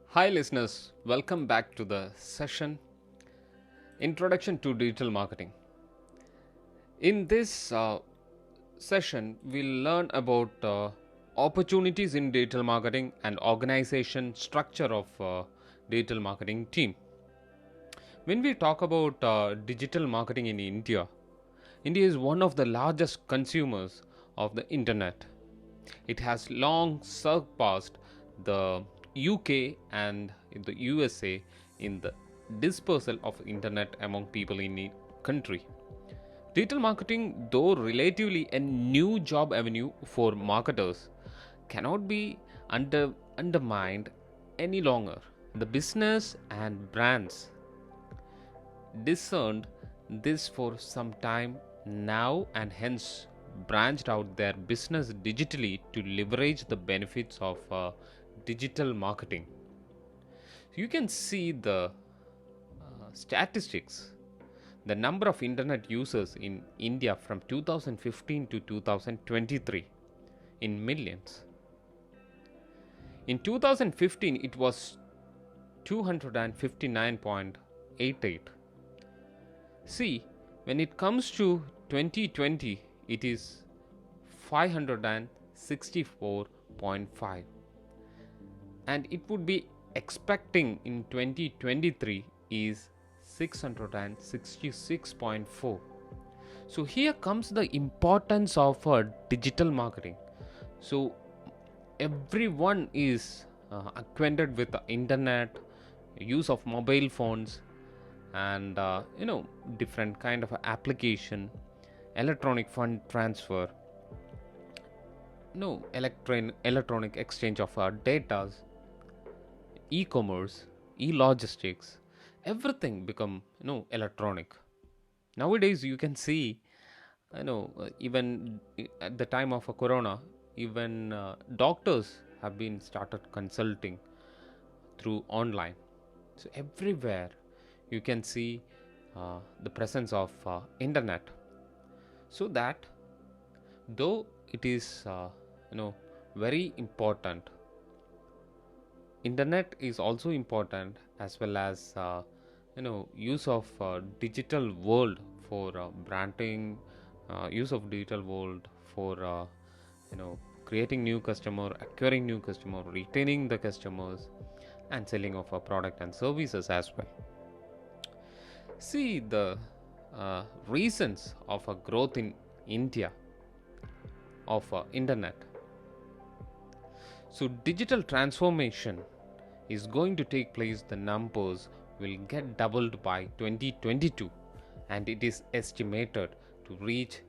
Hi, listeners. Welcome back to the session Introduction to Digital Marketing. In this session, we'll learn about opportunities in digital marketing and organization structure of digital marketing team. When we talk about digital marketing in India, India is one of the largest consumers of the internet. It has long surpassed the UK and the USA in the dispersal of internet among people in the country. Digital marketing, though relatively a new job avenue for marketers, cannot be undermined any longer. The business and brands discerned this for some time now and hence branched out their business digitally to leverage the benefits of digital marketing. You can see the statistics. The number of internet users in India from 2015 to 2023 in millions. In 2015, it was 259.88. See, when it comes to 2020, it is 564.5. And it would be expecting in 2023 is 666.4. So here comes the importance of digital marketing. So everyone is acquainted with the internet, use of mobile phones, and different kind of application, electronic fund transfer, electronic exchange of data, e-commerce, e-logistics, everything become electronic. Nowadays you can see, even at the time of a corona, even doctors have been started consulting through online. So everywhere you can see the presence of internet, so that though it is very important, internet is also important, as well as use of digital world for branding, use of digital world for creating new customer, acquiring new customer, retaining the customers, and selling of a product and services as well. See the reasons of a growth in India of internet. So digital transformation is going to take place. The numbers will get doubled by 2022, and it is estimated to reach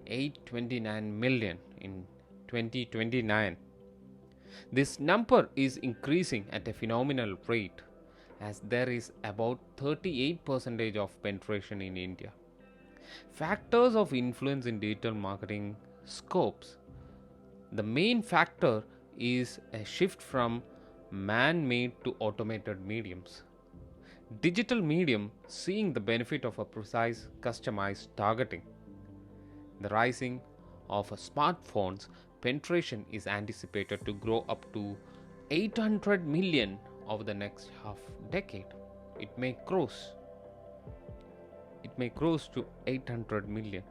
829 million in 2029. This number is increasing at a phenomenal rate, as there is about 38% of penetration in India. Factors of influence in digital marketing scopes. The main factor is a shift from man-made to automated mediums. Digital medium seeing the benefit of a precise customized targeting. The rising of smartphones penetration is anticipated to grow up to 800 million over the next half decade. It may cross to 800 million.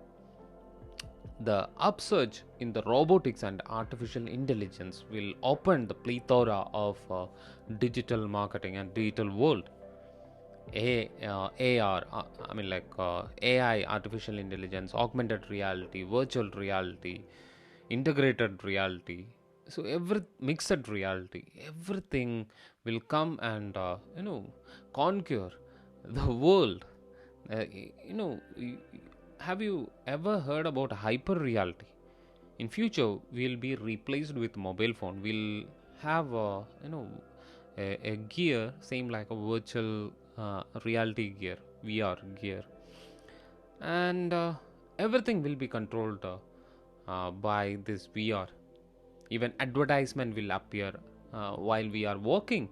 The upsurge in the robotics and artificial intelligence will open the plethora of digital marketing and digital world. AR, AI, artificial intelligence, augmented reality, virtual reality, integrated reality. So every mixed reality, everything will come and conquer the world. Uh, you know, have you ever heard about hyper reality? In future, we'll be replaced with mobile phone. We'll have a gear same like a virtual reality gear, VR gear, and everything will be controlled by this VR. Even advertisement will appear while we are walking,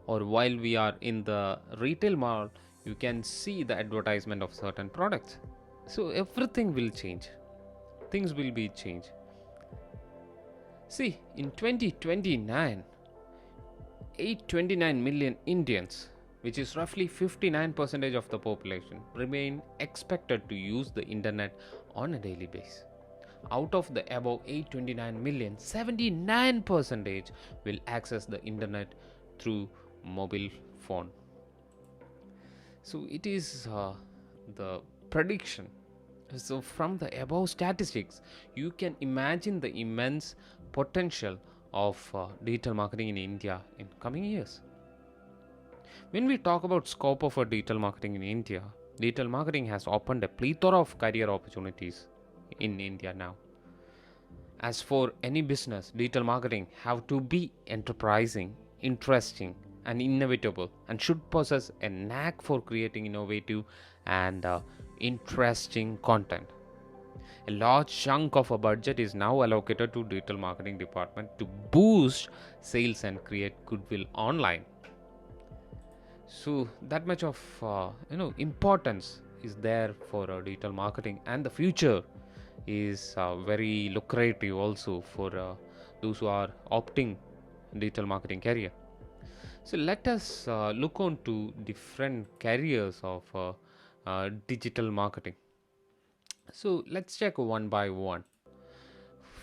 or while we are in the retail mall. You can see the advertisement of certain products. So everything will change, things will be changed. See, in 2029, 829 million Indians, which is roughly 59% of the population, remain expected to use the internet on a daily basis. Out of the above 829 million, 79% will access the internet through mobile phone. So it is the prediction. So from the above statistics, you can imagine the immense potential of digital marketing in India in coming years. When we talk about scope of digital marketing in India, digital marketing has opened a plethora of career opportunities in India now. As for any business, digital marketing have to be enterprising, interesting, and innovatable, and should possess a knack for creating innovative and interesting content. A large chunk of a budget is now allocated to digital marketing department to boost sales and create goodwill online. So that much of importance is there for digital marketing, and the future is very lucrative also for those who are opting digital marketing career. So let us look on to different careers of digital marketing. So let's check one by one.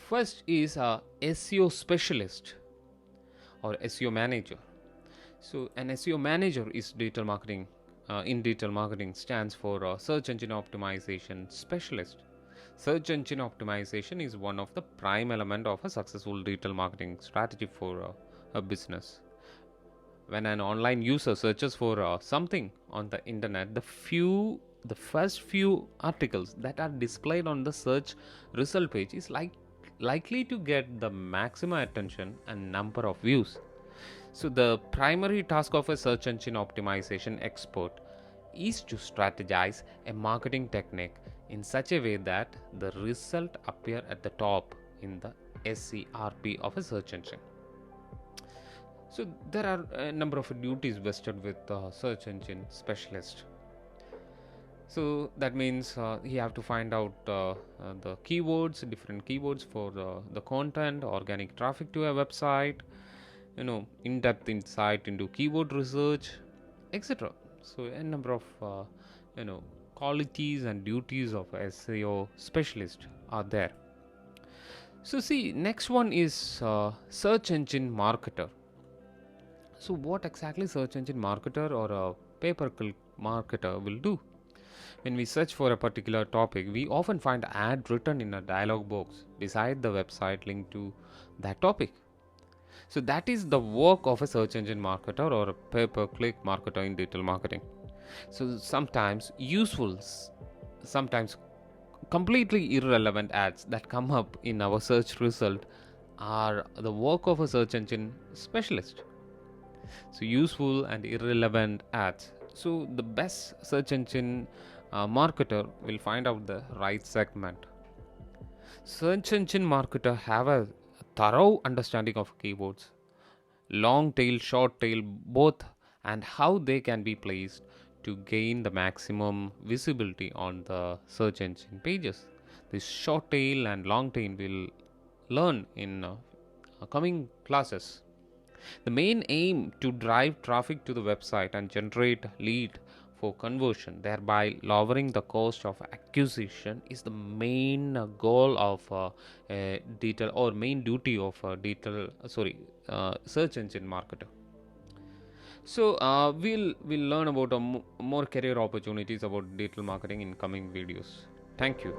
First is a SEO specialist or SEO manager. So an SEO manager is digital marketing. In digital marketing stands for search engine optimization specialist. Search engine optimization is one of the prime element of a successful digital marketing strategy for a business. When an online user searches for something on the internet, the first few articles that are displayed on the search result page is likely to get the maximum attention and number of views. So the primary task of a search engine optimization expert is to strategize a marketing technique in such a way that the result appear at the top in the SERP of a search engine. So there are a number of duties vested with the search engine specialist. So that means you have to find out the keywords, different keywords for the content, organic traffic to a website, in-depth insight into keyword research, etc. So a number of qualities and duties of SEO specialist are there. So see, next one is search engine marketer. So what exactly search engine marketer or a pay-per-click marketer will do? When we search for a particular topic, we often find ad written in a dialog box beside the website linked to that topic. So that is the work of a search engine marketer or a pay-per-click marketer in digital marketing. So sometimes useful, sometimes completely irrelevant ads that come up in our search result are the work of a search engine specialist. So useful and irrelevant ads. So the best search engine marketer will find out the right segment. Search engine marketer have a thorough understanding of keywords, long tail, short tail, both, and how they can be placed to gain the maximum visibility on the search engine pages. This short tail and long tail will learn in coming classes. The main aim to drive traffic to the website and generate lead for conversion, thereby lowering the cost of acquisition, is the main goal of detail or main duty of search engine marketer. So we'll learn about more career opportunities about digital marketing in coming videos. Thank you.